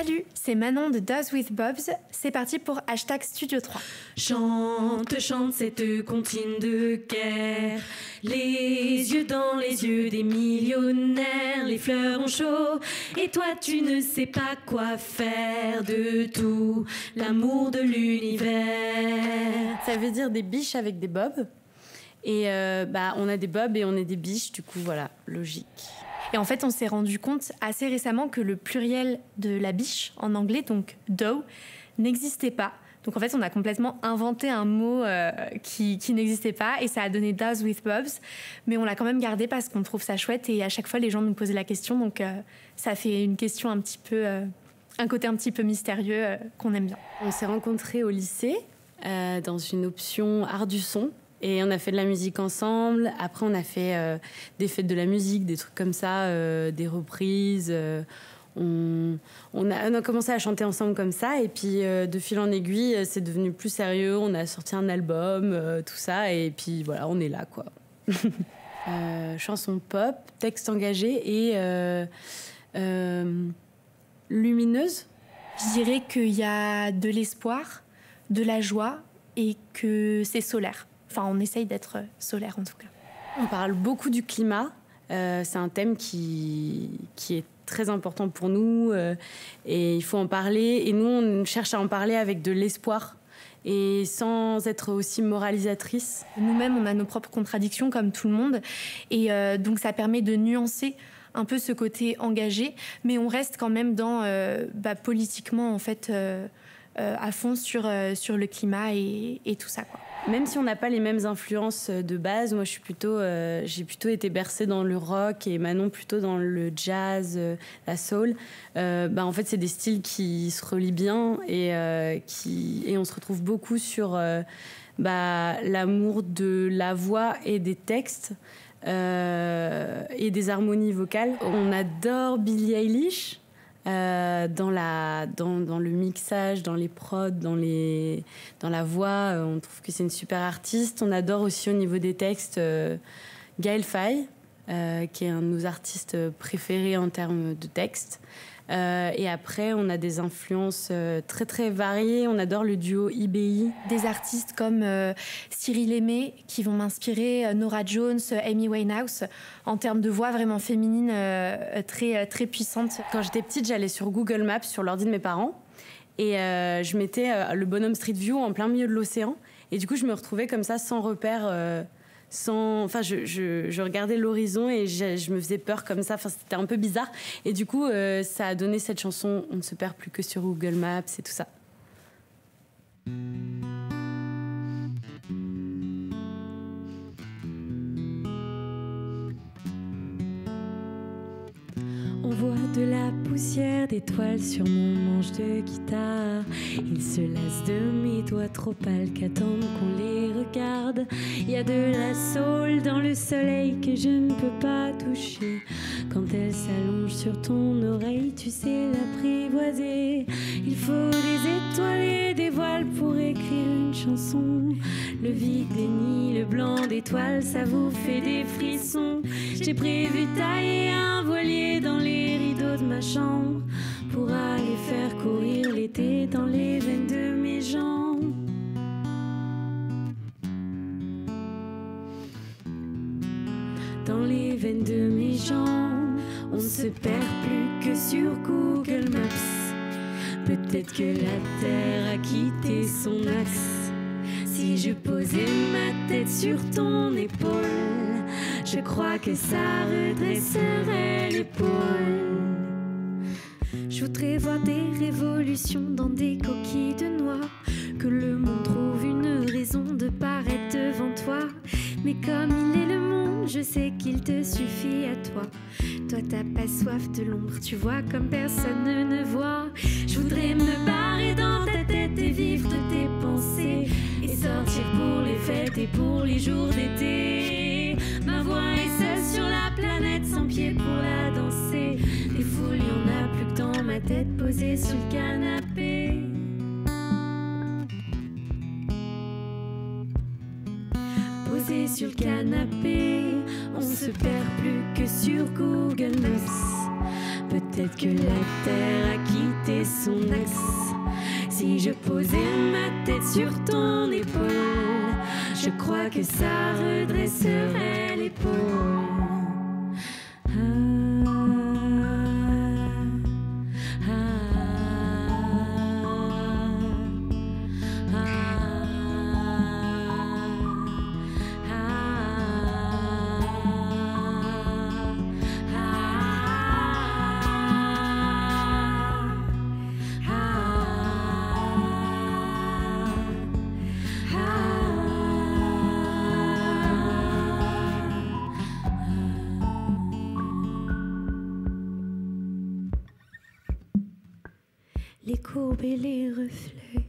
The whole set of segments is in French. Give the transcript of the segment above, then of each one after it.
Salut, c'est Manon de Does with Bobs. C'est parti pour #Studio 3. Chante, chante cette comptine de Caire. Les yeux dans les yeux des millionnaires. Les fleurs ont chaud et toi tu ne sais pas quoi faire de tout l'amour de l'univers. Ça veut dire des biches avec des bobs. Et on a des bobs et on est des biches, du coup voilà, logique. Et en fait, on s'est rendu compte assez récemment que le pluriel de la biche en anglais, donc doe, n'existait pas. Donc en fait, on a complètement inventé un mot qui n'existait pas et ça a donné Does with Bobs. Mais on l'a quand même gardé parce qu'on trouve ça chouette et à chaque fois, les gens nous posaient la question. Donc ça fait une question un petit peu, un côté un petit peu mystérieux qu'on aime bien. On s'est rencontrés au lycée dans une option art du son. Et on a fait de la musique ensemble. Après, on a fait des fêtes de la musique, des trucs comme ça, des reprises. On a commencé à chanter ensemble comme ça. Et puis, de fil en aiguille, c'est devenu plus sérieux. On a sorti un album, tout ça. Et puis, voilà, on est là, quoi. Chanson pop, texte engagé et lumineuse. Je dirais qu'il y a de l'espoir, de la joie et que c'est solaire. Enfin, on essaye d'être solaire, en tout cas. On parle beaucoup du climat. C'est un thème qui est très important pour nous et il faut en parler. Et nous, on cherche à en parler avec de l'espoir et sans être aussi moralisatrice. Nous-mêmes, on a nos propres contradictions, comme tout le monde. Et donc, ça permet de nuancer un peu ce côté engagé. Mais on reste quand même dans, politiquement, en fait, à fond sur le climat et tout ça, quoi. Même si on n'a pas les mêmes influences de base, moi j'ai plutôt été bercée dans le rock et Manon plutôt dans le jazz, la soul. En fait, c'est des styles qui se relient bien et on se retrouve beaucoup sur l'amour de la voix et des textes et des harmonies vocales. On adore Billie Eilish. Dans le mixage, dans les prods, dans la voix, on trouve que c'est une super artiste. On adore aussi au niveau des textes Gaël Faye, qui est un de nos artistes préférés en termes de texte. Et après, on a des influences très très variées. On adore le duo IBI. Des artistes comme Cyril Aimé qui vont m'inspirer, Norah Jones, Amy Winehouse, en termes de voix vraiment féminine très, très puissante. Quand j'étais petite, j'allais sur Google Maps, sur l'ordi de mes parents, et je mettais le bonhomme Street View en plein milieu de l'océan. Et du coup, je me retrouvais comme ça, sans repère. Je regardais l'horizon et je me faisais peur comme ça. Enfin, c'était un peu bizarre. Et du coup, ça a donné cette chanson « On ne se perd plus que sur Google Maps » et tout ça. On voit de la poussière d'étoiles sur mon manche de guitare. Ils se lassent de mes doigts trop pâles qu'attendent qu'on les regarde. Il y a de la saule dans le soleil que je ne peux pas toucher. Quand elle s'allonge sur ton oreille, tu sais l'apprivoiser. Il faut des étoiles et des voiles pour écrire une chanson. Le vide des nids, le blanc d'étoiles, ça vous fait des frissons. J'ai prévu tailler un voilier dans les rideaux de ma chambre pour aller faire courir l'été dans les veines de mes jambes. Dans les veines de mes jambes, on ne se perd plus que sur Google Maps. Peut-être que la Terre a quitté son axe. Si je posais ma tête sur ton épaule, je crois que ça redresserait l'épaule. Je voudrais voir des révolutions dans des coquilles de noix, que le monde trouve une raison de paraître devant toi. Mais comme il est le monde, je sais qu'il te suffit à toi. Toi t'as pas soif de l'ombre, tu vois comme personne ne voit. Je voudrais me barrer dans ta tête et vivre de tes pensées, et sortir pour les fêtes et pour les jours d'été. Ma voix est seule sur la planète, sans pied pour la danser. Des foules, y'en a plus que dans ma tête, posée sur le canapé. Posée sur le canapé, on se perd plus que sur Google Maps. Peut-être que la terre a quitté son axe. Si je posais ma tête sur ton épaule, je crois que ça redresserait l'épaule. Les courbes et les reflets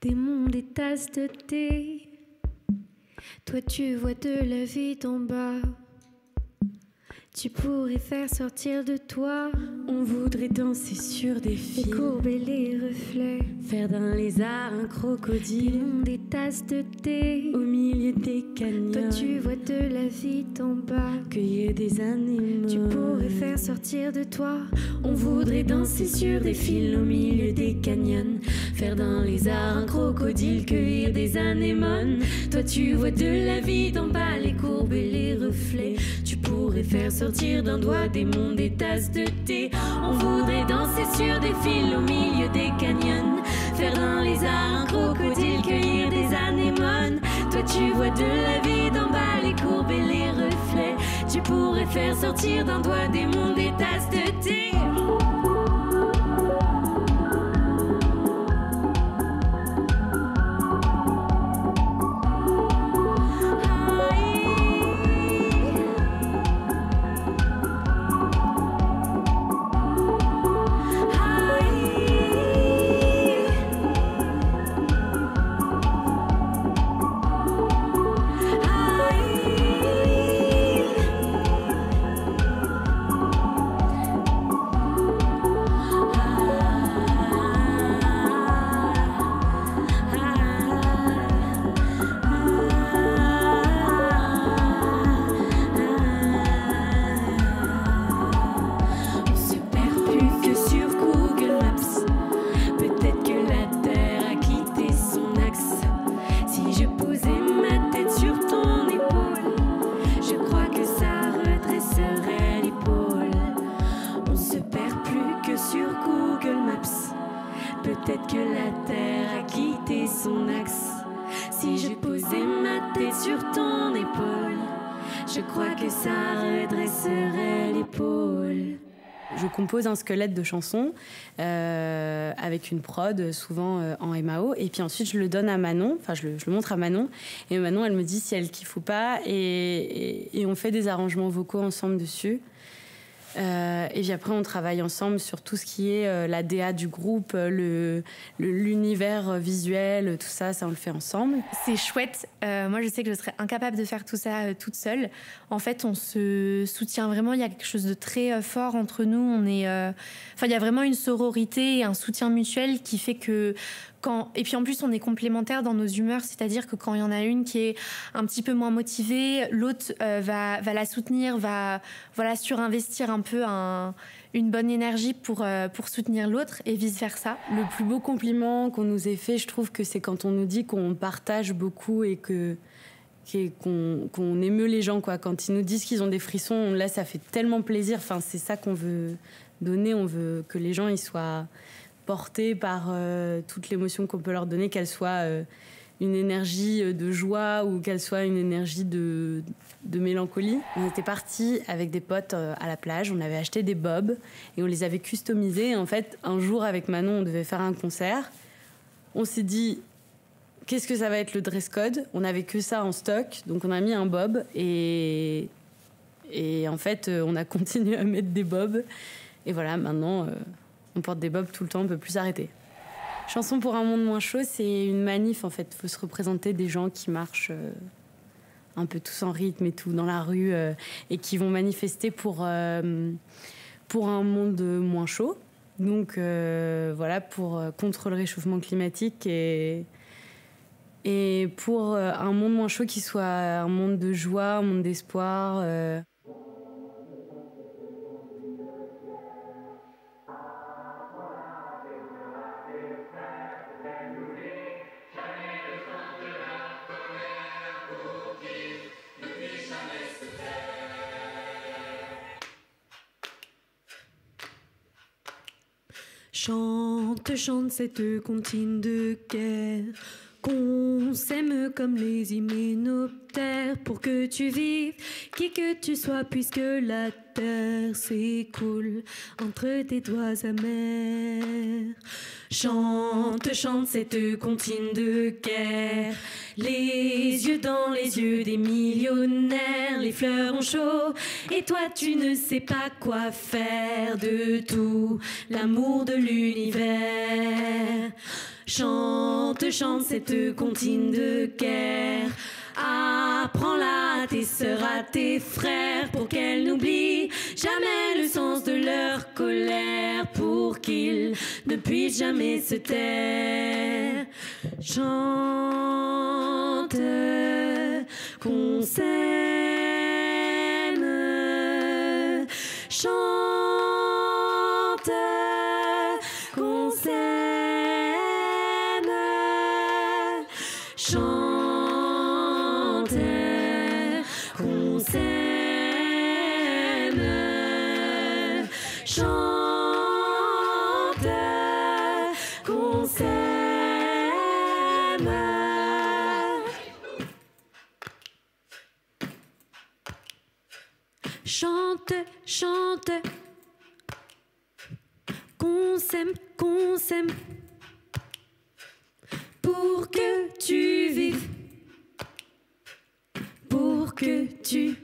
des mondes et tasses de thé. Toi tu vois de la vie d'en bas. Tu pourrais faire sortir de toi. On voudrait danser sur des fils, les courbes et les reflets, faire d'un lézard un des crocodile mondes et tasses de thé. au milieu des canyons. Toi tu vois de la vie d'en bas. Cueillir des anémones. Tu pourrais faire sortir de toi. On voudrait danser sur des fils au milieu des canyons, faire d'un lézard un crocodile, cueillir des anémones. Toi tu vois de la vie d'en bas, les courbes et les reflets. Tu pourrais faire sortir d'un doigt des mondes, des tasses de thé. On voudrait danser sur des fils au milieu des canyons, faire d'un lézard un crocodile, cueillir des anémones. Toi tu vois de la vie d'en bas, les courbes et les reflets. Tu pourrais faire sortir d'un doigt des mondes, des tasses de thé. Peut-être que la terre a quitté son axe. Si je posais ma tête sur ton épaule, je crois que ça redresserait l'épaule. Je compose un squelette de chansons avec une prod, souvent en MAO. Et puis ensuite, je le donne à Manon. Enfin, je le montre à Manon. Et Manon, elle me dit si elle kiffe ou pas. Et on fait des arrangements vocaux ensemble dessus. Et puis après, on travaille ensemble sur tout ce qui est la DA du groupe, l'univers visuel, tout ça, on le fait ensemble. C'est chouette. Moi, je sais que je serais incapable de faire tout ça toute seule. En fait, on se soutient vraiment. Il y a quelque chose de très fort entre nous. Il y a vraiment une sororité et un soutien mutuel qui fait que et puis en plus, on est complémentaires dans nos humeurs, c'est-à-dire que quand il y en a une qui est un petit peu moins motivée, l'autre va la soutenir, va surinvestir un peu une bonne énergie pour soutenir l'autre et vice-versa. Le plus beau compliment qu'on nous ait fait, je trouve que c'est quand on nous dit qu'on partage beaucoup et qu'on émeut les gens, quoi. Quand ils nous disent qu'ils ont des frissons, là, ça fait tellement plaisir. Enfin, c'est ça qu'on veut donner. On veut que les gens ils soient portés par toute l'émotion qu'on peut leur donner, qu'elle soit une énergie de joie ou qu'elle soit une énergie de mélancolie. On était partis avec des potes à la plage, on avait acheté des bobs et on les avait customisés. Et en fait, un jour, avec Manon, on devait faire un concert. On s'est dit, qu'est-ce que ça va être le dress code ? On n'avait que ça en stock, donc on a mis un bob et en fait, on a continué à mettre des bobs. Et voilà, maintenant... on porte des bobs tout le temps, on ne peut plus s'arrêter. Chanson pour un monde moins chaud, c'est une manif en fait. Il faut se représenter des gens qui marchent un peu tous en rythme et tout dans la rue et qui vont manifester pour un monde moins chaud. Donc contre le réchauffement climatique et pour un monde moins chaud qui soit un monde de joie, un monde d'espoir. Chante, chante cette comptine de guerre, qu'on s'aime comme les hyménoptères, pour que tu vives, qui que tu sois, puisque la terre s'écoule entre tes doigts amers. Chante, chante cette comptine de guerre, les yeux dans les yeux des millionnaires, les fleurs ont chaud, et toi tu ne sais pas quoi faire de tout l'amour de l'univers. Chante, chante cette comptine de guerre, apprends-la à tes sœurs, à tes frères, pour qu'elles n'oublient jamais le sens de leur colère, pour qu'ils ne puissent jamais se taire. Chante qu'on s'aime, chante qu'on s'aime, chante qu'on s'aime, chante qu'on s'aime. Chante, chante qu'on s'aime, pour que tu vives, pour que tu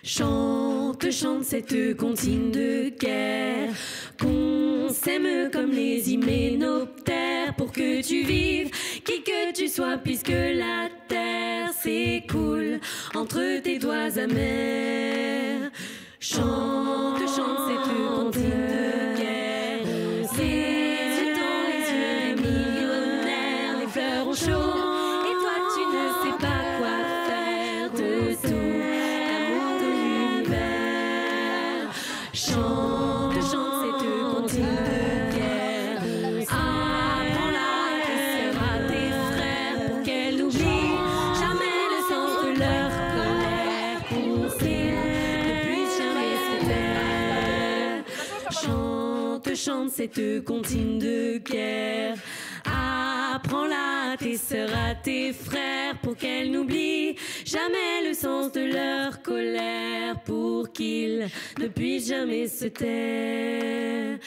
chante, chante cette comptine de guerre, qu'on s'aime comme les hyménoptères, pour que tu vives, qui que tu sois, puisque la terre s'écoule entre tes doigts amers. Chante, chante cette comptine de guerre, les yeux dans les yeux des millionnaires, les fleurs ont chaud, et toi tu ne sais pas quoi faire de tout l'amour de l'univers. Chante, chante cette comptine de guerre, apprends-la à tes sœurs, à tes frères, pour qu'elles n'oublient jamais le sens de leur colère, pour qu'ils ne puissent jamais se taire. Chante, chante cette comptine de guerre, apprends-la à tes sœurs, à tes frères, pour qu'elles n'oublient jamais le sens de leur colère, pour qu'ils ne puissent jamais se taire.